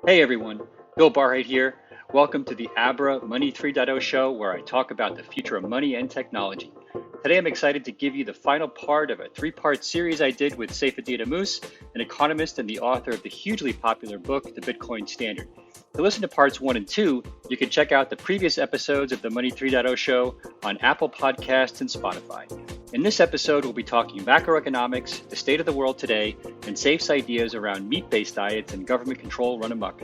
Hey everyone, Bill Barhydt here. Welcome to the Abra Money 3.0 show where I talk about the future of money and technology. Today I'm excited to give you the final part of a three-part series I did with Saifedean Ammous, an economist and the author of the hugely popular book, The Bitcoin Standard. To listen to parts 1 and 2, you can check out the previous episodes of the Money 3.0 show on Apple Podcasts and Spotify. In this episode, we'll be talking macroeconomics, the state of the world today, and Saif's ideas around meat-based diets and government control run amok.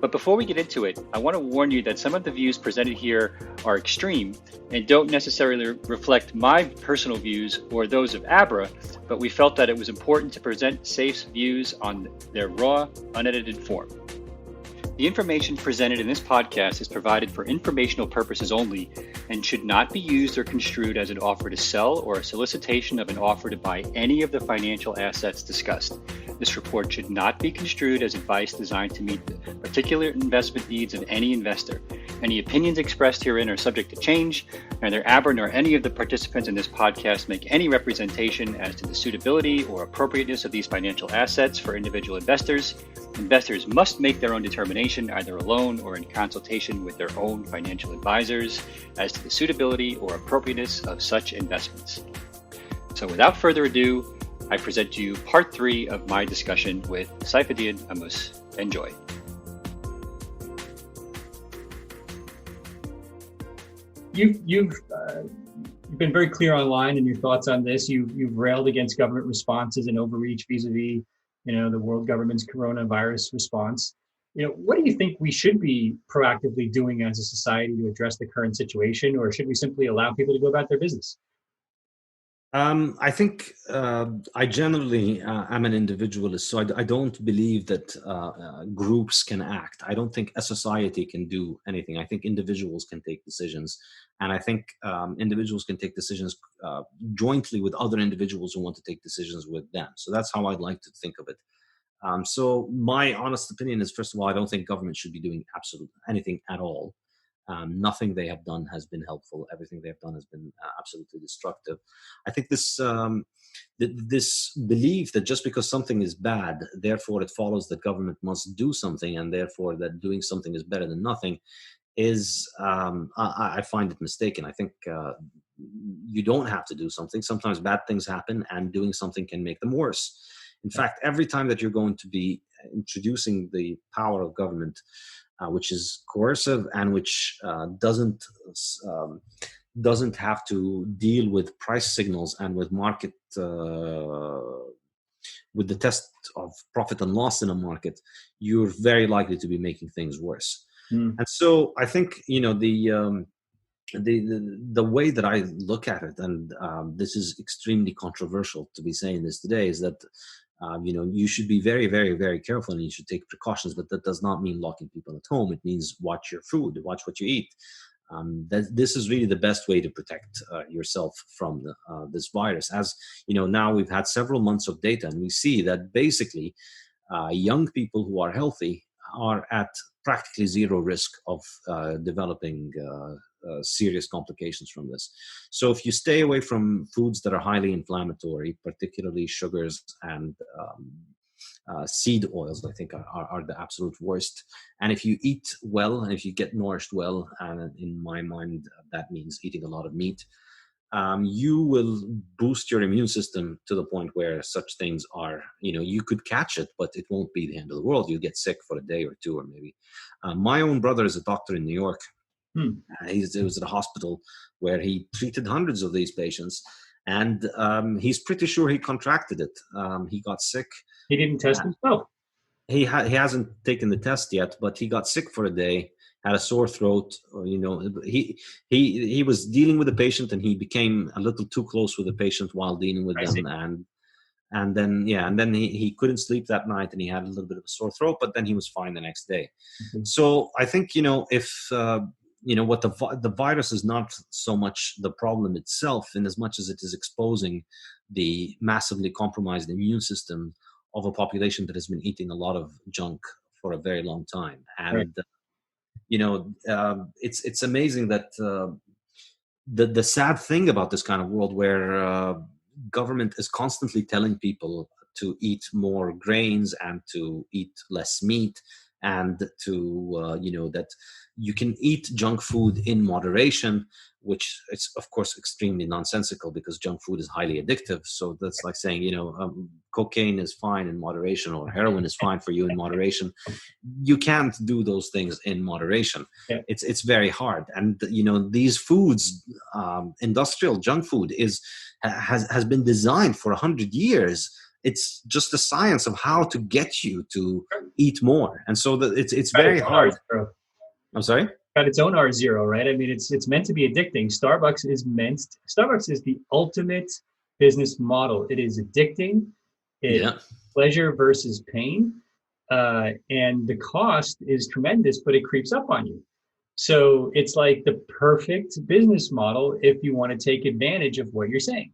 But before we get into it, I want to warn you that some of the views presented here are extreme and don't necessarily reflect my personal views or those of Abra, but we felt that it was important to present Saif's views on their raw, unedited form. The information presented in this podcast is provided for informational purposes only and should not be used or construed as an offer to sell or a solicitation of an offer to buy any of the financial assets discussed. This report should not be construed as advice designed to meet the particular investment needs of any investor. Any opinions expressed herein are subject to change. Neither Abra nor any of the participants in this podcast make any representation as to the suitability or appropriateness of these financial assets for individual investors. Investors must make their own determination, either alone or in consultation with their own financial advisors, as to the suitability or appropriateness of such investments. So without further ado, I present to you part 3 of my discussion with Saifedean Ammous. Enjoy. You've been very clear online in your thoughts on this. You've railed against government responses and overreach vis-a-vis, the world government's coronavirus response. What do you think we should be proactively doing as a society to address the current situation, or should we simply allow people to go about their business? I think I generally am an individualist, so I don't believe that groups can act. I don't think a society can do anything. I think individuals can take decisions, and I think individuals can take decisions jointly with other individuals who want to take decisions with them. So that's how I'd like to think of it. So my honest opinion is, first of all, I don't think government should be doing absolutely anything at all. Nothing they have done has been helpful. Everything they have done has been absolutely destructive. I think this belief that just because something is bad, therefore it follows that government must do something, and therefore that doing something is better than nothing, is I find it mistaken. I think you don't have to do something. Sometimes bad things happen, and doing something can make them worse. In fact, every time that you're going to be introducing the power of government, which is coercive and which doesn't have to deal with price signals and with market, with the test of profit and loss in a market, you're very likely to be making things worse. And so I think the way that I look at it, and this is extremely controversial to be saying this today, is that you should be very, very, very careful, and you should take precautions. But that does not mean locking people at home. It means watch your food, watch what you eat. This is really the best way to protect yourself from this virus. As now we've had several months of data, and we see that basically young people who are healthy are at practically zero risk of developing serious complications from this. So if you stay away from foods that are highly inflammatory, particularly sugars and seed oils, I think are the absolute worst. And if you eat well, and if you get nourished well, and in my mind that means eating a lot of meat, you will boost your immune system to the point where such things are, you could catch it, but it won't be the end of the world. You'll get sick for a day or two, or maybe. My own brother is a doctor in New York. He was at a hospital where he treated hundreds of these patients, and he's pretty sure he contracted it. He got sick. He didn't test himself. He hasn't taken the test yet, but he got sick for a day, had a sore throat. He was dealing with the patient, and he became a little too close with the patient while dealing with them, and then he couldn't sleep that night, and he had a little bit of a sore throat, but then he was fine the next day. So I think if what the virus is not so much the problem itself, in as much as it is exposing the massively compromised immune system of a population that has been eating a lot of junk for a very long time. And it's amazing that the sad thing about this kind of world, where government is constantly telling people to eat more grains and to eat less meat, and to that you can eat junk food in moderation, which is of course extremely nonsensical because junk food is highly addictive. So that's like saying cocaine is fine in moderation or heroin is fine for you in moderation. You can't do those things in moderation. Yeah. It's very hard. And these foods, industrial junk food has been designed for 100 years. It's just the science of how to get you to eat more, and so that it's very hard. I'm sorry? Got its own R0, right? I mean, it's meant to be addicting. Starbucks is the ultimate business model. It is addicting. It's pleasure versus pain. And the cost is tremendous, but it creeps up on you. So it's like the perfect business model if you want to take advantage of what you're saying.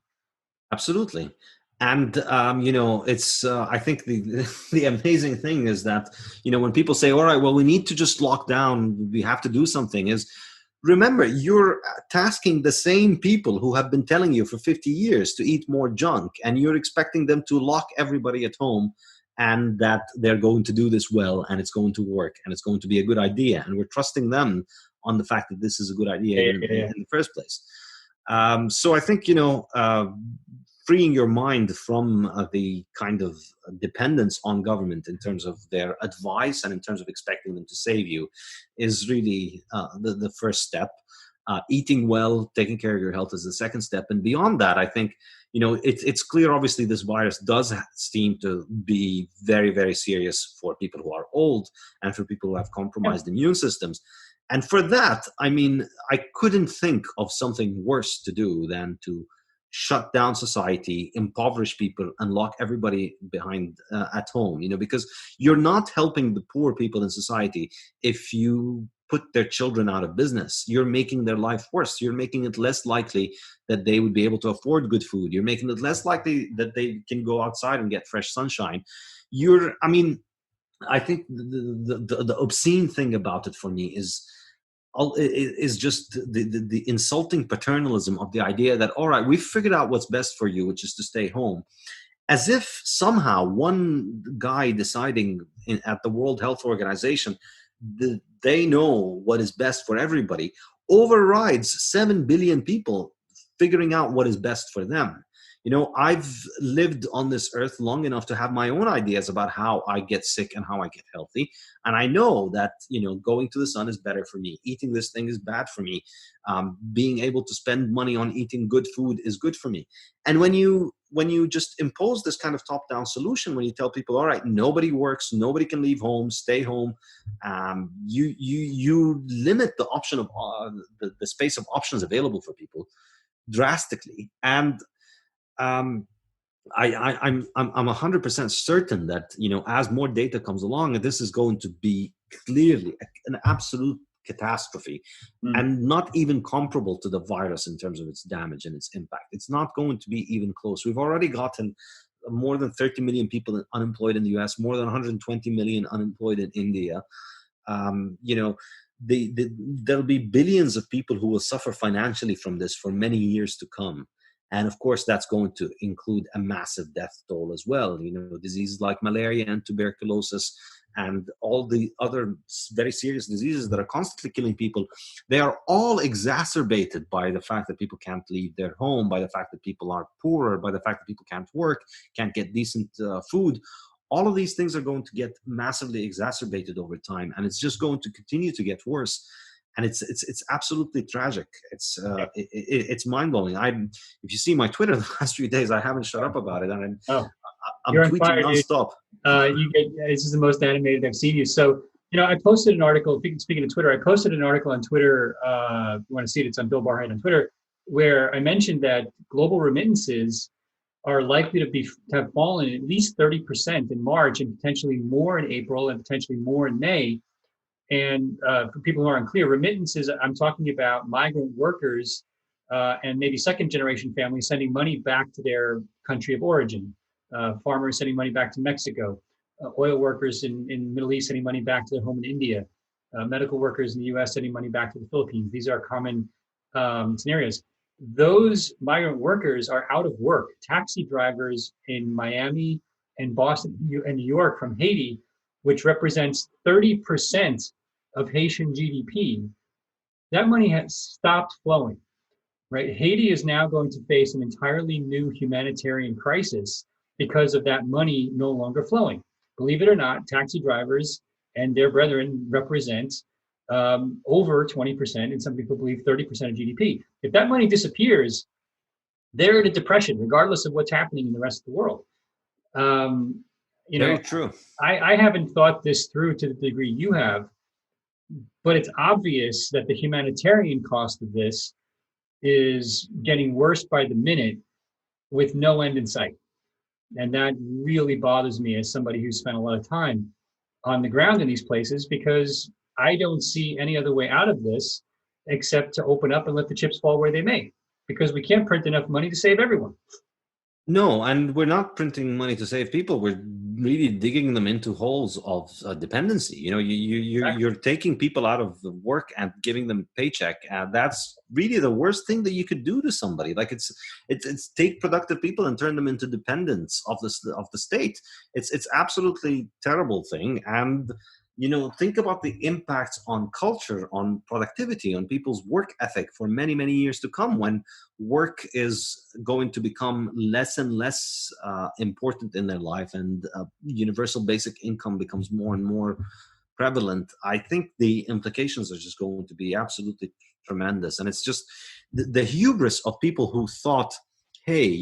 Absolutely. And it's I think the amazing thing is that when people say, all right, well, we need to just lock down, we have to do something, is remember, you're tasking the same people who have been telling you for 50 years to eat more junk, and you're expecting them to lock everybody at home, and that they're going to do this well, and it's going to work, and it's going to be a good idea, and we're trusting them on the fact that this is a good idea in the first place. So I think freeing your mind from the kind of dependence on government in terms of their advice and in terms of expecting them to save you is really the first step. Eating well, taking care of your health is the second step. And beyond that, I think, it's clear, obviously, this virus does seem to be very, very serious for people who are old and for people who have compromised immune systems. And for that, I mean, I couldn't think of something worse to do than to shut down society, impoverish people, and lock everybody behind at home, because you're not helping the poor people in society if you put their children out of business. You're making their life worse. You're making it less likely that they would be able to afford good food. You're making it less likely that they can go outside and get fresh sunshine. I think the obscene thing about it for me is just the insulting paternalism of the idea that, all right, we've figured out what's best for you, which is to stay home. As if somehow one guy deciding at the World Health Organization that they know what is best for everybody overrides 7 billion people figuring out what is best for them. I've lived on this earth long enough to have my own ideas about how I get sick and how I get healthy. And I know that, going to the sun is better for me. Eating this thing is bad for me. Being able to spend money on eating good food is good for me. And when you just impose this kind of top-down solution, when you tell people, all right, nobody works, nobody can leave home, stay home, you limit the option of the space of options available for people drastically. And I'm 100% certain that as more data comes along, this is going to be clearly an absolute catastrophe, and not even comparable to the virus in terms of its damage and its impact. It's not going to be even close. We've already gotten more than 30 million people unemployed in the US, more than 120 million unemployed in India. There'll be billions of people who will suffer financially from this for many years to come. And of course, that's going to include a massive death toll as well. Diseases like malaria and tuberculosis and all the other very serious diseases that are constantly killing people, they are all exacerbated by the fact that people can't leave their home, by the fact that people are poorer, by the fact that people can't work, can't get decent food. All of these things are going to get massively exacerbated over time, and it's just going to continue to get worse. And it's absolutely tragic. It's mind blowing. If you see my Twitter the last few days, I haven't shut up about it, and I'm tweeting nonstop. This is the most animated I've seen you. So I posted an article. Speaking of Twitter, I posted an article on Twitter. If you want to see it, it's on Bill Barhydt on Twitter, where I mentioned that global remittances are likely to have fallen at least 30% in March, and potentially more in April, and potentially more in May. And for people who are unclear, remittances, I'm talking about migrant workers and maybe second generation families sending money back to their country of origin, farmers sending money back to Mexico, oil workers in the Middle East sending money back to their home in India, medical workers in the US sending money back to the Philippines. These are common scenarios. Those migrant workers are out of work. Taxi drivers in Miami and Boston and New York from Haiti which represents 30% of Haitian GDP, that money has stopped flowing, right? Haiti is now going to face an entirely new humanitarian crisis because of that money no longer flowing. Believe it or not, taxi drivers and their brethren represent over 20%, and some people believe 30% of GDP. If that money disappears, they're in a depression, regardless of what's happening in the rest of the world. Very true. I haven't thought this through to the degree you have, but it's obvious that the humanitarian cost of this is getting worse by the minute with no end in sight. And that really bothers me as somebody who's spent a lot of time on the ground in these places, because I don't see any other way out of this except to open up and let the chips fall where they may, because we can't print enough money to save everyone. No, and we're not printing money to save people. We're really digging them into holes of dependency. You're taking people out of the work and giving them a paycheck, and that's really the worst thing that you could do to somebody. Like it's take productive people and turn them into dependents of the state. It's absolutely terrible thing. And think about the impacts on culture, on productivity, on people's work ethic for many, many years to come, when work is going to become less and less important in their life, and universal basic income becomes more and more prevalent. I think the implications are just going to be absolutely tremendous. And it's just the hubris of people who thought, hey,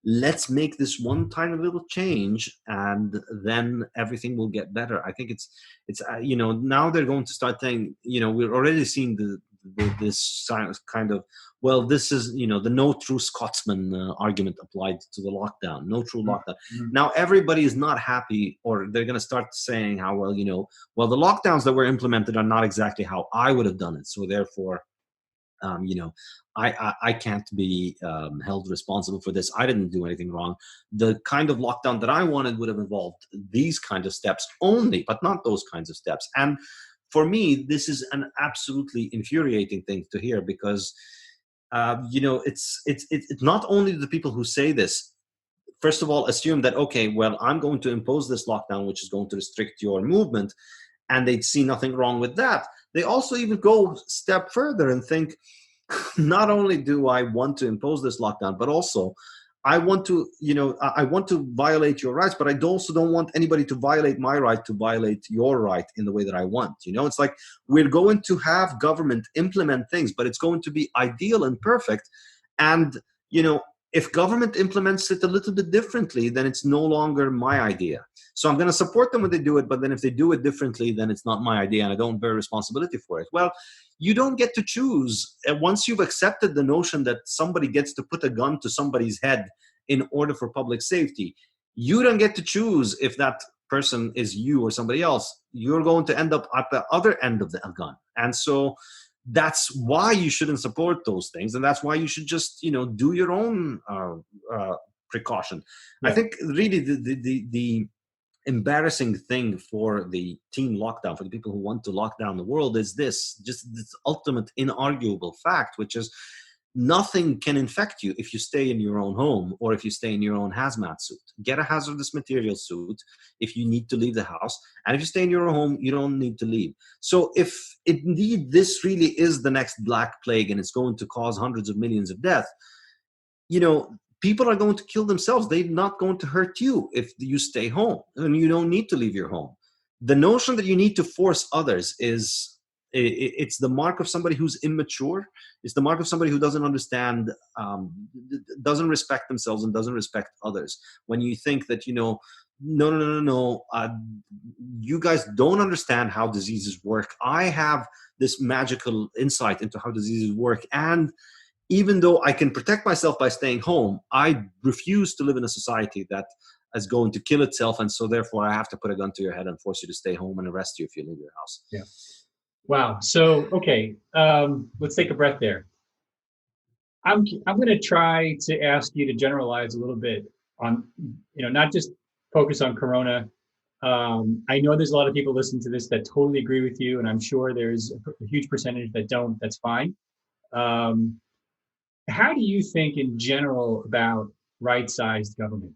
let's make this one tiny little change and then everything will get better. I think it's now they're going to start saying, we're already seeing this kind of, well, this is, the no true Scotsman argument applied to the lockdown, no true lockdown. Mm-hmm. Now everybody is not happy, or they're going to start saying how, well, the lockdowns that were implemented are not exactly how I would have done it. So therefore, I can't be held responsible for this. I didn't do anything wrong. The kind of lockdown that I wanted would have involved these kind of steps only, but not those kinds of steps. And for me, this is an absolutely infuriating thing to hear, because it's not only the people who say this. First of all, assume that, okay, well, I'm going to impose this lockdown, which is going to restrict your movement, and they'd see nothing wrong with that. They also even go a step further and think, not only do I want to impose this lockdown, but also I want to, I want to violate your rights, but I also don't want anybody to violate my right to violate your right in the way that I want. It's like we're going to have government implement things, but it's going to be ideal and perfect. And, if government implements it a little bit differently, then it's no longer my idea. So I'm going to support them when they do it, but then if they do it differently, then it's not my idea and I don't bear responsibility for it. Well, you don't get to choose. Once you've accepted the notion that somebody gets to put a gun to somebody's head in order for public safety, you don't get to choose if that person is you or somebody else. You're going to end up at the other end of the gun. And so that's why you shouldn't support those things. And that's why you should just, do your own precaution. Yeah. I think really the embarrassing thing for the teen lockdown, for the people who want to lock down the world, is this ultimate inarguable fact, which is nothing can infect you if you stay in your own home or if you stay in your own hazmat suit. Get a hazardous material suit if you need to leave the house. And if you stay in your own home, you don't need to leave. So if indeed this really is the next Black Plague and it's going to cause hundreds of millions of deaths, people are going to kill themselves. They're not going to hurt you if you stay home, and you don't need to leave your home. The notion that you need to force others it's the mark of somebody who's immature. It's the mark of somebody who doesn't understand, doesn't respect themselves and doesn't respect others. When you think that, no, you guys don't understand how diseases work. I have this magical insight into how diseases work. And even though I can protect myself by staying home, I refuse to live in a society that is going to kill itself. And so therefore I have to put a gun to your head and force you to stay home and arrest you if you leave your house. Yeah. Wow. So, okay. Let's take a breath there. I'm going to try to ask you to generalize a little bit on, not just focus on Corona. I know there's a lot of people listening to this that totally agree with you, and I'm sure there's a huge percentage that don't. That's fine. How do you think in general about right-sized government?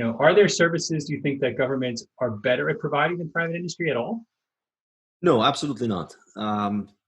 Are there services, do you think, that governments are better at providing than private industry at all? No, absolutely not.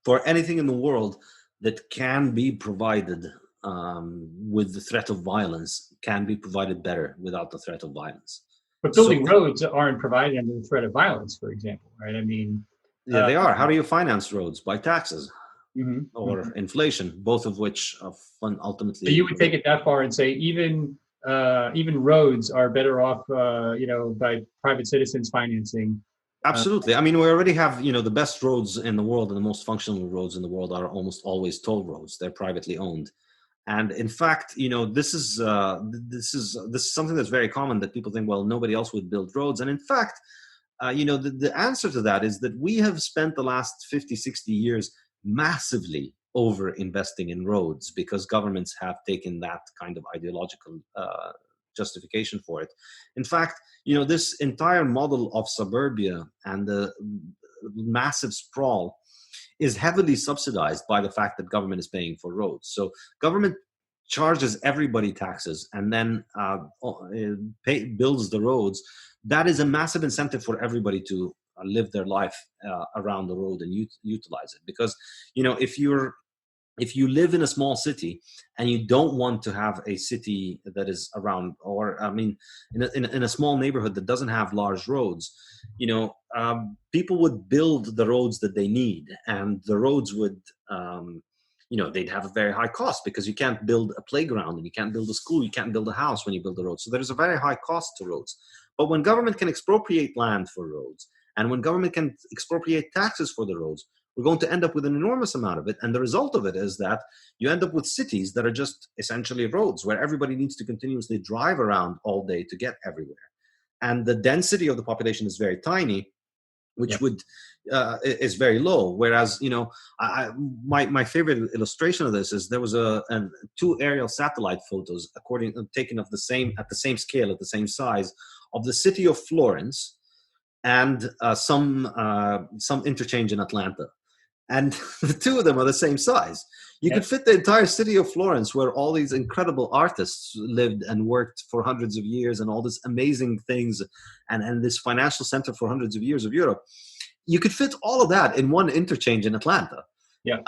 For anything in the world that can be provided with the threat of violence can be provided better without the threat of violence. But So building roads aren't provided under the threat of violence, for example, right? I mean, yeah, they are. How do you finance roads? By taxes mhm, or mhm. inflation, both of which are So you ultimately. would take it that far and say even roads are better off, by private citizens financing. Uh, Absolutely. I mean, we already have, the best roads in the world and the most functional roads in the world are almost always toll roads. They're privately owned. And in fact, this is something that's very common, that people think, well, nobody else would build roads. And in fact, the answer to that is that we have spent the last 50, 60 years massively over investing in roads because governments have taken that kind of ideological justification for it. In fact, this entire model of suburbia and the massive sprawl is heavily subsidized by the fact that government is paying for roads. So government charges everybody taxes and then builds the roads. That is a massive incentive for everybody to live their life around the road and utilize it. Because if you live in a small city and you don't want to have a city that is around, or I mean, in a small neighborhood that doesn't have large roads, people would build the roads that they need, and the roads would, they'd have a very high cost because you can't build a playground and you can't build a school, you can't build a house when you build a road. So there's a very high cost to roads. But when government can expropriate land for roads, and when government can expropriate taxes for the roads, we're going to end up with an enormous amount of it. And the result of it is that you end up with cities that are just essentially roads where everybody needs to continuously drive around all day to get everywhere. And the density of the population is very tiny, which is very low. Whereas, my favorite illustration of this is there was two aerial satellite photos taken at the same scale, at the same size, of the city of Florence and some interchange in Atlanta. And the two of them are the same size. You could fit the entire city of Florence, where all these incredible artists lived and worked for hundreds of years, and all these amazing things, and this financial center for hundreds of years of Europe. You could fit all of that in one interchange in Atlanta. Yeah.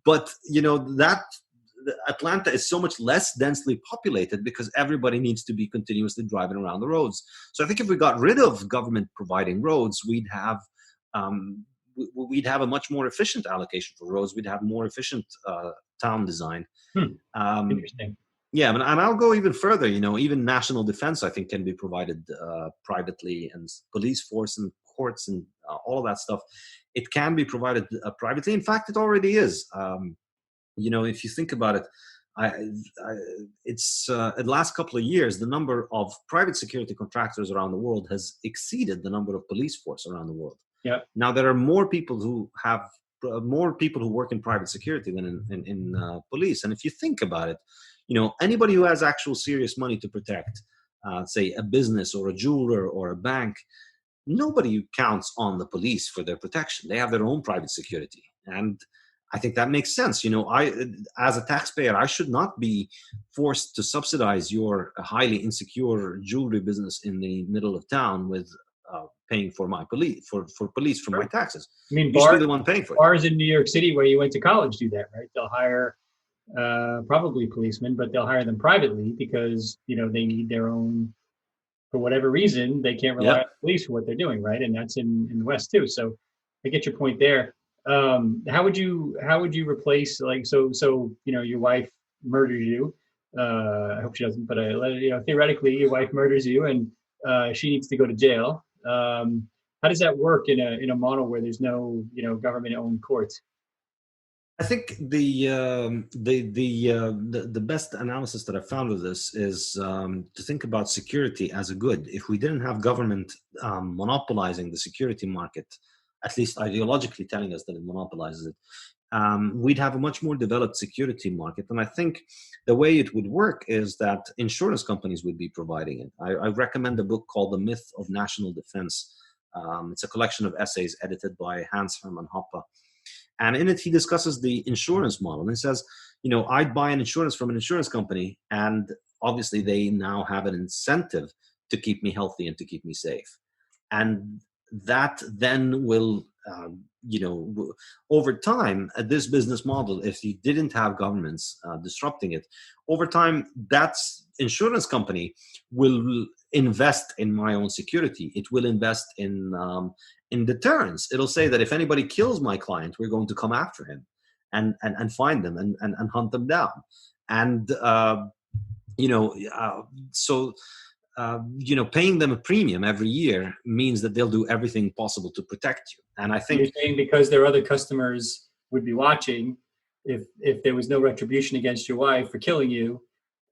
But that Atlanta is so much less densely populated because everybody needs to be continuously driving around the roads. So I think if we got rid of government providing roads, we'd have a much more efficient allocation for roads. We'd have more efficient town design. Interesting. Yeah, and I'll go even further. Even national defense, I think, can be provided privately, and police force and courts and all of that stuff. It can be provided privately. In fact, it already is. If you think about it, it's in the last couple of years, the number of private security contractors around the world has exceeded the number of police force around the world. Yeah. Now there are more people who work in private security than in police. And if you think about it, anybody who has actual serious money to protect, say a business or a jeweler or a bank, nobody counts on the police for their protection. They have their own private security. And I think that makes sense. As a taxpayer, I should not be forced to subsidize your highly insecure jewelry business in the middle of town with paying for my police from my taxes. I mean, you should be the one paying for it. Bars in New York City where you went to college do that, right? They'll hire probably policemen, but they'll hire them privately because they need their own. For whatever reason, they can't rely on the police for what they're doing, right? And that's in the West too. So I get your point there. How would you replace, like, so your wife murders you? I hope she doesn't, but theoretically, your wife murders you, and she needs to go to jail. How does that work in a model where there's no government-owned courts? I think the best analysis that I found of this is to think about security as a good. If we didn't have government monopolizing the security market, at least ideologically telling us that it monopolizes it, we'd have a much more developed security market. And I think the way it would work is that insurance companies would be providing it. I recommend a book called The Myth of National Defense. It's a collection of essays edited by Hans Hermann Hoppe. And in it, he discusses the insurance model. And he says, I'd buy an insurance from an insurance company, and obviously they now have an incentive to keep me healthy and to keep me safe. And that then will, over time, this business model, if you didn't have governments disrupting it, over time, that insurance company will invest in my own security. It will invest in deterrence. It'll say that if anybody kills my client, we're going to come after him and find them and hunt them down. And paying them a premium every year means that they'll do everything possible to protect you. And I think you're saying because their other customers would be watching, if there was no retribution against your wife for killing you,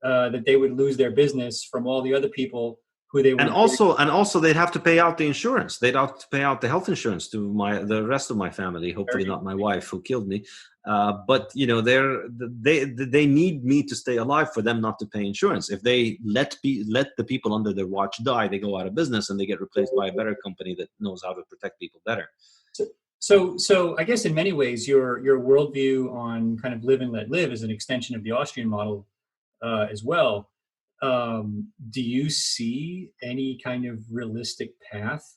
that they would lose their business from all the other people who they would. And also they'd have to pay out the insurance. They'd have to pay out the health insurance to the rest of my family. Hopefully not my wife who killed me. But they need me to stay alive for them not to pay insurance. If they let the people under their watch die, they go out of business and they get replaced by a better company that knows how to protect people better. So I guess in many ways your worldview on kind of live and let live is an extension of the Austrian model as well. Do you see any kind of realistic path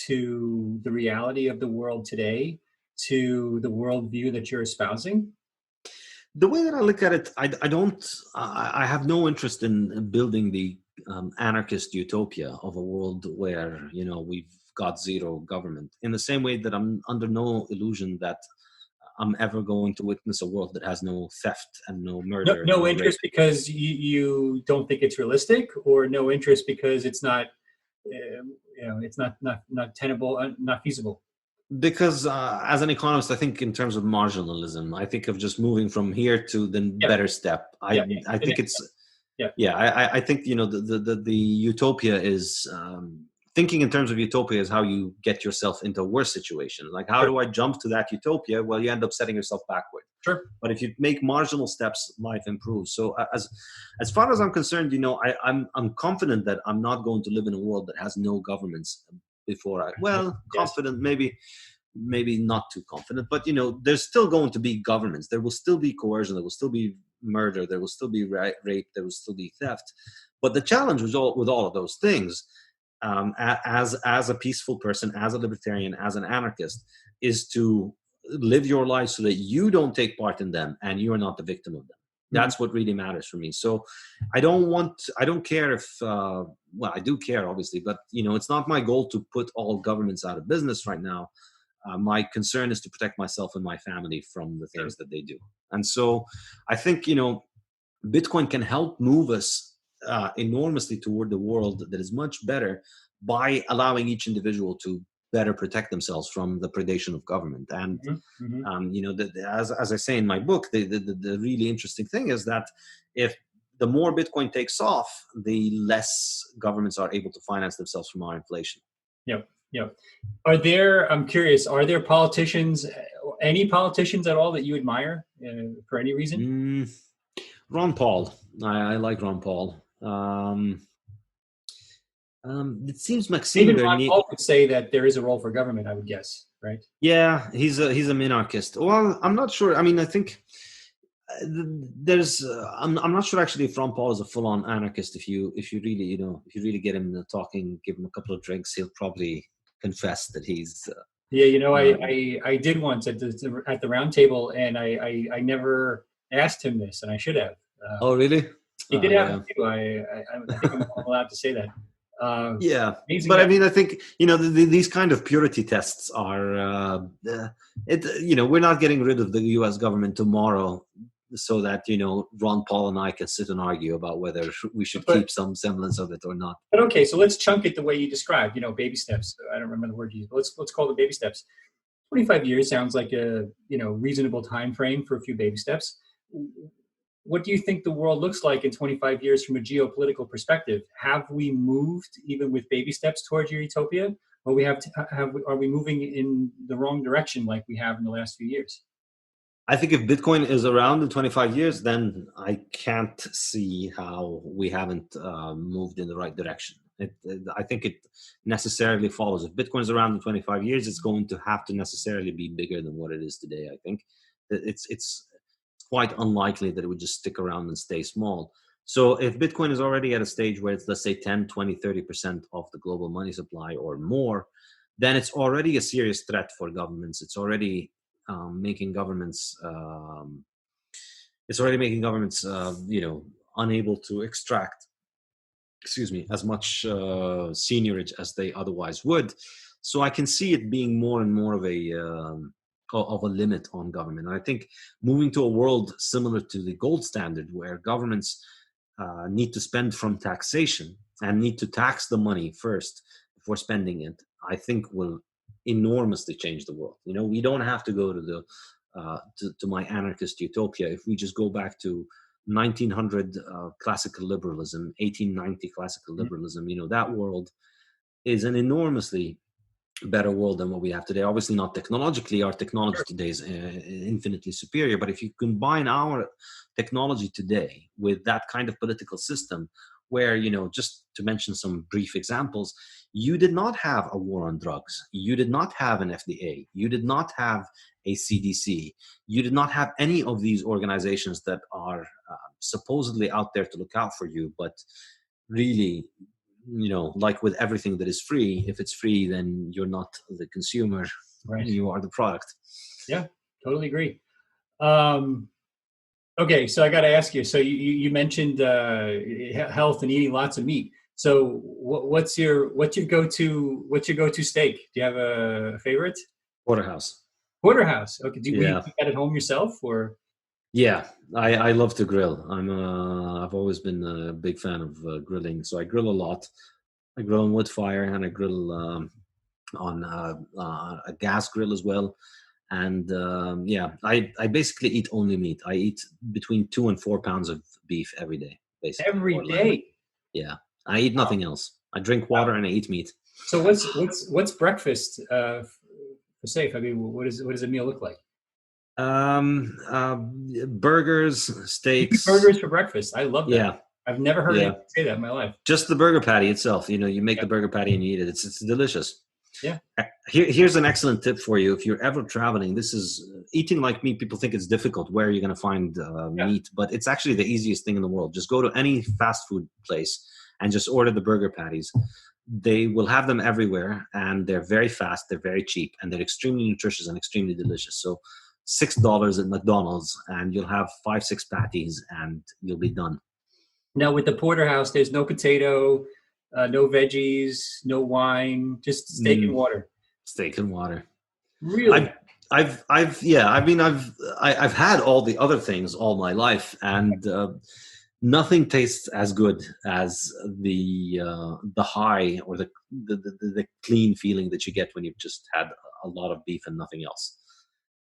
to the reality of the world today, to the worldview that you're espousing? The way that I look at it, I have no interest in building the anarchist utopia of a world where, we've got zero government, in the same way that I'm under no illusion that I'm ever going to witness a world that has no theft and no murder. No interest rape. Because you don't think it's realistic, or no interest because it's not, it's not tenable, not feasible? Because as an economist, I think in terms of marginalism, I think of just moving from here to the better step. I think it's, I think, the utopia is, thinking in terms of utopia is how you get yourself into a worse situation. Like, how do I jump to that utopia? Well, you end up setting yourself backward. Sure. But if you make marginal steps, life improves. So as far as I'm concerned, I'm confident that I'm not going to live in a world that has no governments before confident, maybe not too confident, but there's still going to be governments. There will still be coercion. There will still be murder. There will still be rape. There will still be theft. But the challenge with all of those things, as a peaceful person, as a libertarian, as an anarchist, is to live your life so that you don't take part in them and you're not the victim of them. That's what really matters for me. So I don't care if, I do care obviously, but it's not my goal to put all governments out of business right now. My concern is to protect myself and my family from the things that they do. And so I think, Bitcoin can help move us enormously toward the world that is much better by allowing each individual to better protect themselves from the predation of government. And as I say in my book, the really interesting thing is that if the more Bitcoin takes off, the less governments are able to finance themselves from our inflation. Yep. I'm curious, are there any politicians at all that you admire for any reason? Ron Paul. I like Ron Paul. It seems Maxime Even Ron Paul would say that there is a role for government, I would guess, right? Yeah, he's a minarchist. Well, I'm not sure. I mean, I think there's. I'm not sure actually if Ron Paul is a full-on anarchist. If you really get him talking, give him a couple of drinks, he'll probably confess that he's. I did once at the round table, and I never asked him this, and I should have. Oh, really? He did have to. I think I'm allowed to say that. But I mean, I think these kind of purity tests are we're not getting rid of the U.S. government tomorrow so that Ron Paul and I can sit and argue about whether we should keep some semblance of it or not. But okay, so let's chunk it the way you described. Baby steps. I don't remember the word you used, but let's call it baby steps. 25 years sounds like a reasonable time frame for a few baby steps. What do you think the world looks like in 25 years from a geopolitical perspective? Have we moved, even with baby steps, towards your utopia? Or are we moving in the wrong direction like we have in the last few years? I think if Bitcoin is around in 25 years, then I can't see how we haven't moved in the right direction. I think it necessarily follows. If Bitcoin is around in 25 years, it's going to have to necessarily be bigger than what it is today. I think it's quite unlikely that it would just stick around and stay small. So if Bitcoin is already at a stage where it's, let's say, 10, 20, 30% of the global money supply or more, then it's already a serious threat for governments. It's already making governments, unable to extract, as much seigniorage as they otherwise would. So I can see it being more and more of a limit on government. And I think moving to a world similar to the gold standard, where governments need to spend from taxation and need to tax the money first before spending it, I think will enormously change the world. We don't have to go to the to my anarchist utopia. If we just go back to 1900 classical liberalism, 1890 classical liberalism, that world is an enormously better world than what we have today. Obviously not technologically. Our technology today is infinitely superior, but if you combine our technology today with that kind of political system where, just to mention some brief examples, you did not have a war on drugs, you did not have an FDA, you did not have a CDC, you did not have any of these organizations that are supposedly out there to look out for you, but really, like with everything that is free, if it's free, then you're not the consumer, right? You are the product. Yeah, totally agree. Okay, so I got to ask you. So you mentioned health and eating lots of meat. So what's your go-to steak? Do you have a favorite? Porterhouse. Porterhouse. Okay. Do you Yeah. eat that at home yourself, or? Yeah, I love to grill. I've always been a big fan of grilling, so I grill a lot. I grill on wood fire, and I grill on a gas grill as well. And I basically eat only meat. I eat between 2 and 4 pounds of beef every day, basically. Every day? Yeah, I eat nothing else. I drink water and I eat meat. So what's breakfast for Saif? I mean, what does a meal look like? Burgers, steaks. Burgers for breakfast. I love that. Yeah. I've never heard anyone say that in my life. Just the burger patty itself. You make the burger patty and you eat it. It's delicious. Yeah. Here's an excellent tip for you. If you're ever traveling, this is eating like me. People think it's difficult. Where are you going to find meat? But it's actually the easiest thing in the world. Just go to any fast food place and just order the burger patties. They will have them everywhere, and they're very fast. They're very cheap, and they're extremely nutritious and extremely delicious. So $6 at McDonald's, and you'll have 5-6 patties, and you'll be done. Now with the porterhouse, there's no potato, no veggies, no wine, just steak and water. Steak and water. Really? I've had all the other things all my life, and nothing tastes as good as the high or the clean feeling that you get when you've just had a lot of beef and nothing else.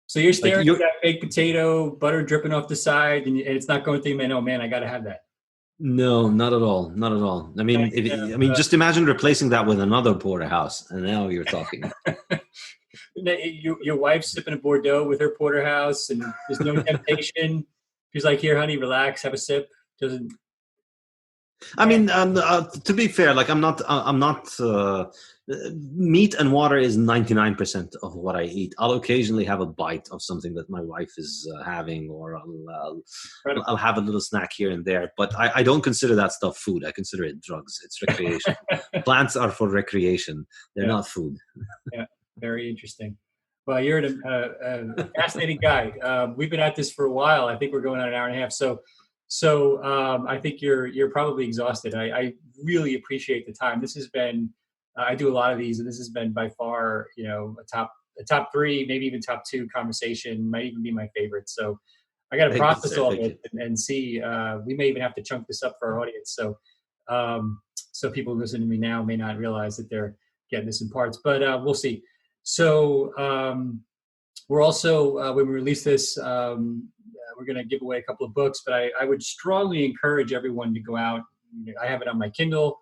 So you're staring at that baked potato, butter dripping off the side, and it's not going through your mind, oh man, I got to have that. No, not at all. Not at all. I mean, just imagine replacing that with another porterhouse, and now you're talking. Your wife's sipping a Bordeaux with her porterhouse, and there's no temptation. She's like, "Here, honey, relax, have a sip." Doesn't. I mean, to be fair, like I'm not. Meat and water is 99% of what I eat. I'll occasionally have a bite of something that my wife is having, or I'll have a little snack here and there. But I don't consider that stuff food. I consider it drugs. It's recreation. Plants are for recreation. They're not food. Yeah, very interesting. Well, you're a fascinating guy. We've been at this for a while. I think we're going on an hour and a half. So I think you're probably exhausted. I really appreciate the time. This has been. I do a lot of these, and this has been by far, a top 3, maybe even top 2 conversation. Might even be my favorite. So I got to process all of it and see. We may even have to chunk this up for our audience. So so people listening to me now may not realize that they're getting this in parts, but we'll see. So we're also when we release this, we're going to give away a couple of books. But I would strongly encourage everyone to go out. I have it on my Kindle.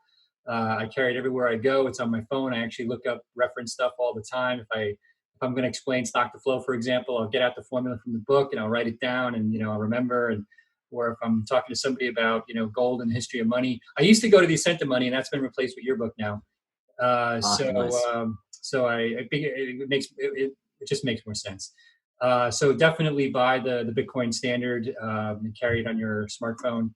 I carry it everywhere I go. It's on my phone. I actually look up reference stuff all the time. If I'm going to explain stock to flow, for example, I'll get out the formula from the book and I'll write it down, and I'll remember. Or if I'm talking to somebody about gold and the history of money, I used to go to the Ascent of Money, and that's been replaced with your book now. Nice. So I think it just makes more sense. So definitely buy the Bitcoin Standard and carry it on your smartphone.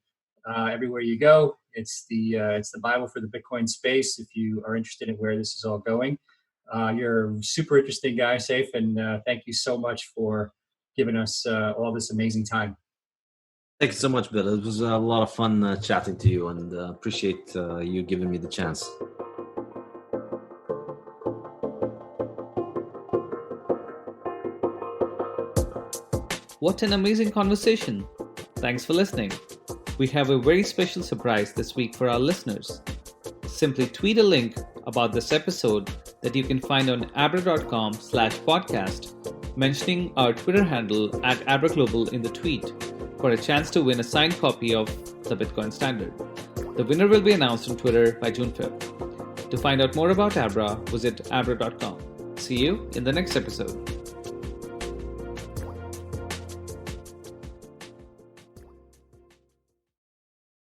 everywhere you go. It's the Bible for the Bitcoin space. If you are interested in where this is all going, you're a super interesting guy, Saif, and thank you so much for giving us all this amazing time. Thank you so much, Bill. It was a lot of fun chatting to you, and appreciate you giving me the chance. What an amazing conversation. Thanks for listening. We have a very special surprise this week for our listeners. Simply tweet a link about this episode that you can find on abra.com/podcast, mentioning our Twitter handle @AbraGlobal in the tweet for a chance to win a signed copy of the Bitcoin Standard. The winner will be announced on Twitter by June 5th. To find out more about Abra, visit abra.com. See you in the next episode.